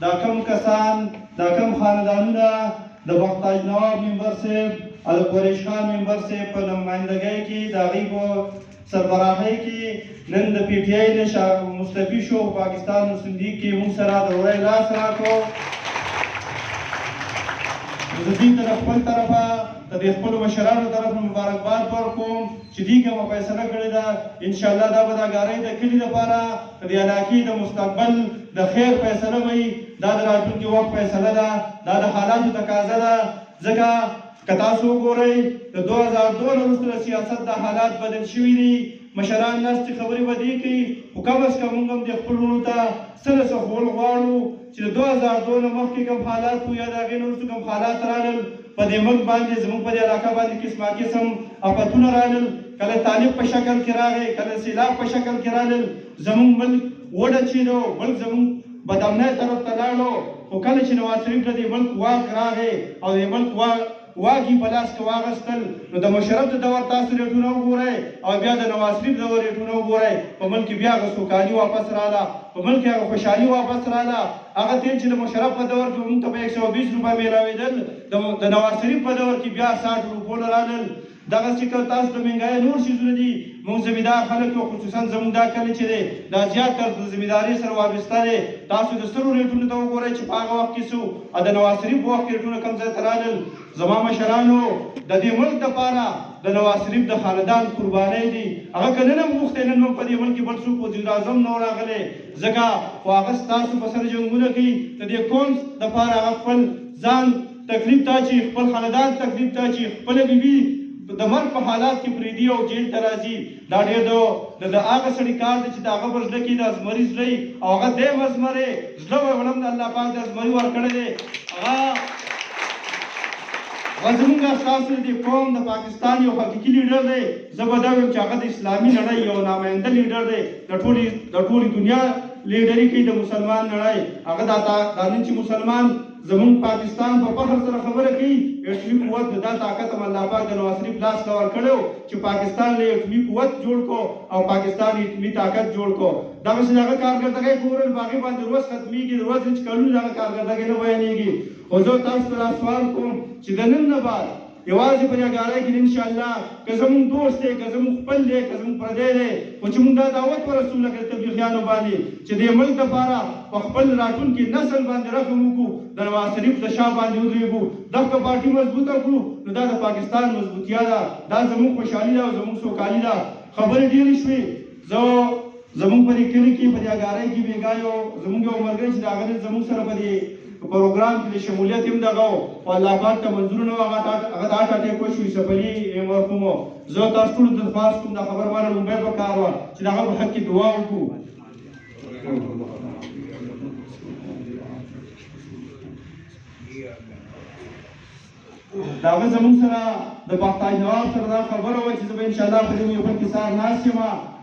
دا کم کسان دا کم خاندانونه د بختاج نواب ممبر صاحب او د قریش خان ممبر صاحب په نمایندګۍ کې د هغوی په سربراهۍ کې نن د پی ټي آی نه مستعفي شو پاکستان مسلم لیگ کې موږ سره د وړۍ لاس راکړو. زه دې ته د خپل طرفه د دې خپلو مشرانو طرف مبارکباد ورکوم چې دې کومه فیصله کړې ده. انشاءالله دا به د ګارۍ د کلي لپاره د دې علاقې د مستقبل د خیر فیصله وي. دا د راتلونکي وخت فیصله ده، دا د حالاتو تقاضا ده. ځکه که تاسو وګورئ د 2002 نه وروسته د سیاست د حالات بدل شوي دي. مشران ناستې خبرې به دې کوي، خو کم از کم موږ هم د خپلو وروڼو ته څه نه څه ښوول غواړو چې د 2002 نه مخکې کوم حالات وو یا د هغې نه وروسته کوم حالات رالل په دې ملک باندې زموږ په دې علاقه باندې قسمه قسم افتونه رالل. کله طالب په شکل کې راغی، کله سیلاب په شکل کې رالل. زموږ ملک وډچېدو، ملک زموږ بدامنۍ طرف ته لاړو. خو کله چې نواز شریف ته د ملک واک راغی او د ملک واک یې په لاس کې واخیستل، نو د مشرف د دور تاسو ریټونه وګورئ او بیا د نواز شریف د دور ریټونه وګورئ. په ملک کې بیا هغه سوکالي واپس راغله، په ملک کې هغه خوشحالي واپس راغله. هغه تیل چې د مشرف په دور کې موږ ته په 120 روپۍ میلاوېدل، د نواز شریف په دور کې بیا 60 روپو رالل. دغسې که تاسو د مهنګایۍ نور څیزونه دي، موږ زمیندار خلک یو، خصوصا زموږ دا کلي چې دی دا زیات تر د زمیندارۍ سره وابسته دی. تاسو د سترو ریټونو ته وګورئ چې په هغه وخت کې څه او د نواز شریف په وخت کې ریټونه کوم ځای ته رالل. زما مشرانو د دې ملک دپاره د نواز شریف د خاندان قربانۍ دي. هغه که نن هم غوښتی نن هم په دې ملک کې بل څوک وزیر اعظم نه و راغلی، ځکه خو هغه ستاسو په سر جنګونه کوي. د دې قوم دپاره هغه خپل ځان تکلیف ته اچي، خپل خاندان تکلیف ته اچي، خپله بیبي د مرګ په حالات کې پرېږدي او جیل ته راځي. دا ډېر د هغه سړي کار دی چې د هغه په زړه کې د ازمري زړی او هغه دی مزمرې زړه به ولم د الله پاک د ازمري ورکړی دی. هغه زموږ ستاسو د قوم د پاکستان یو حقیقي لیډر دی. زه به دا وایم چې هغه د اسلامي نړۍ یو ناماینده لیډر دی. د ټولې دنیا لیډري کوي د مسلمان نړۍ. هغه دا نن چې مسلمان زموږ پاکستان په فخر سره خبره کوي، اټومي قوت دا طاقت هم الله پاک د نواز شریف لاس ته ورکړی و چې پاکستان له اټومي قوت جوړ کو او پاکستان اټومي طاقت جوړ کو. دغسې د هغه کارکردګۍ ګورل په هغې باندې روز ختمیږي، د ورځې چې کلونه د هغه کارکردګۍ نه بیانېږي. خو زه تاسو ته دا سوال کوم چې د نن نه بعد یوازې په دې ګارۍ کې انشاءالله که زموږ دوست دی، که زموږ خپل دی، که زموږ پردی دی، خو چې موږ دا دعوت ورسوو لکه تبلیغیانو باندې چې دې ملک دپاره په خپل راتلونکي نسل باندې رحم وکړو، د نواز شریف د شا باندې ودرېږو، دغه پارټي مضبوطه کړو، نو دا د پاکستان مضبوطیا ده، دا زموږ خوشحالي ده او زموږ سوکالي ده. خبرې ډېرې شوې. زموږ په دې کلي کې په دې ګارۍ کې بېګا زموږ یو ملګری چې د هغه زموږ سره په دې پروګرام کې د شمولیت هم دغه و، خو الله پاک ته منظور نه و. هغه د هارټ اټیک وشو، یوسف علي مرحوم و. زه تاسو ټولو ته درخواست کوم دا خبر باندې لومړی پکار وه چې د هغه په حق کې دعا وکړو. د هغه زموږ سره د بختاج نواب سره دا خبره وه چې زه به انشاءالله په دې یو بل کې سهار ناست یم،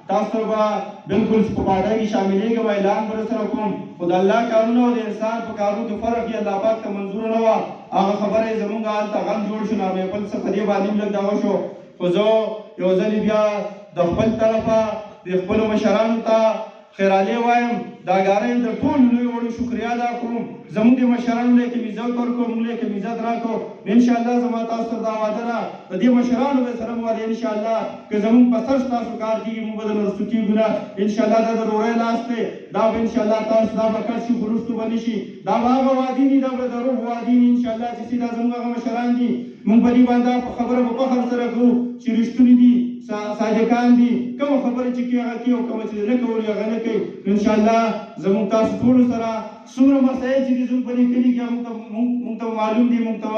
تاسو سره به بلکل په پاډۍ کې شاملېږم، اعلان به درسره کوم. خو د الله کارونه او د انسان په کارونو کې فرق یې الله پاک ته منظوره نه وه. هغه خبره یې زموږ هلته غم جوړ شو، نو بل څه په دې باندې هم لږ دغه شو. خو زه یو ځلې بیا د خپل طرفه د خپلو مشرانو ته خیرالې وایم، دا ګارۍ د ټولو لوی وړو شکریا ادا کوم. زموږ د مشرانو له کوم عزت ورکړو، موږ له کوم عزت راکړو. انشاءالله زما تاسو سره دا وعده ده د دې مشرانو به سره مو وعده انشاءالله که زموږ په سر ستاسو کار کېږي موږ به درنه رسو کېږو نه. انشاءالله دا د روړۍ لاس دی، دا به انشاءالله تاسو دا به کټ شي، خو وروستو به نه شي. دا به هغه وعدې دي، دا به د روح وعدې دي انشاءالله چې سیده زموږ هغه مشران دي. موږ په دې باندې په خبره په فخر سره کوو چې رښتوني دي، صادقان دي. کومه خبره چې کوي هغه کوي او کومه چې نه کوي هغه نه کوي. انشاءالله زموږ تاسو ټولو سره څومره مسایل چې دي زموږ په دې کلي کې موږ ته معلوم دي، موږ ته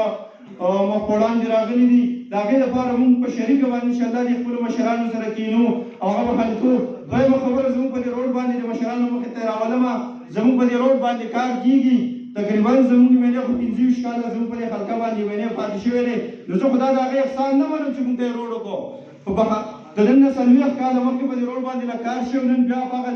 مخ په وړاندې راغلي دي. د هغې لپاره موږ په شریکه باندې انشاءالله د خپلو مشرانو سره کینو او هغه به حل کوو. دویمه خبره زموږ په دې روډ باندې د مشرانو مخې ته یې راولمه، زموږ په دې روډ باندې کار کېږي. تقریبا زموږ مینې خو 25 کاله زموږ په دې حلقه باندې مینې پاتې شوې دی. نو زه خو دا د هغې احسان نه منم چې موږ ته یې روډ وکړو. خو د نن نه 40 کاله مخکې په دې روډ باندې له کار شوی، نن بیا په هغه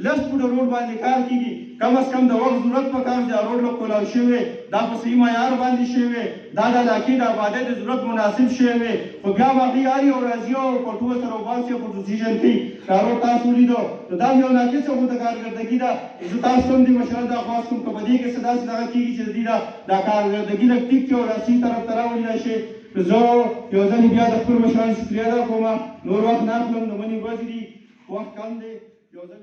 لس فوټه روډ باندې کار کېږي. کم از کم د وخت ضرورت پکار دی روډ له کولاو شوی دا په صحیح معیار باندې شوی دا د علاقې د آبادۍ د ضرورت مناسب شوی خو بیا به هغې هر یو راځي او پټوه سره وباسي او پروسیژن کوي دا روډ تاسو ولیدو نو دا یو ناقصه خو د کارکردګي ده زه تاسو هم دې مشوره دا خواست کوم که په دې کې څه داسې دغه کېږي چې د دې دا کارکردګي لږ ټیک کړي او راسي طرف ته راولي شي زه یو ځل بیا د خپلو مشرانو شکریه ادا کوم نور وخت نه اخلم د منې ورځې دي وخت کم دی یو ځل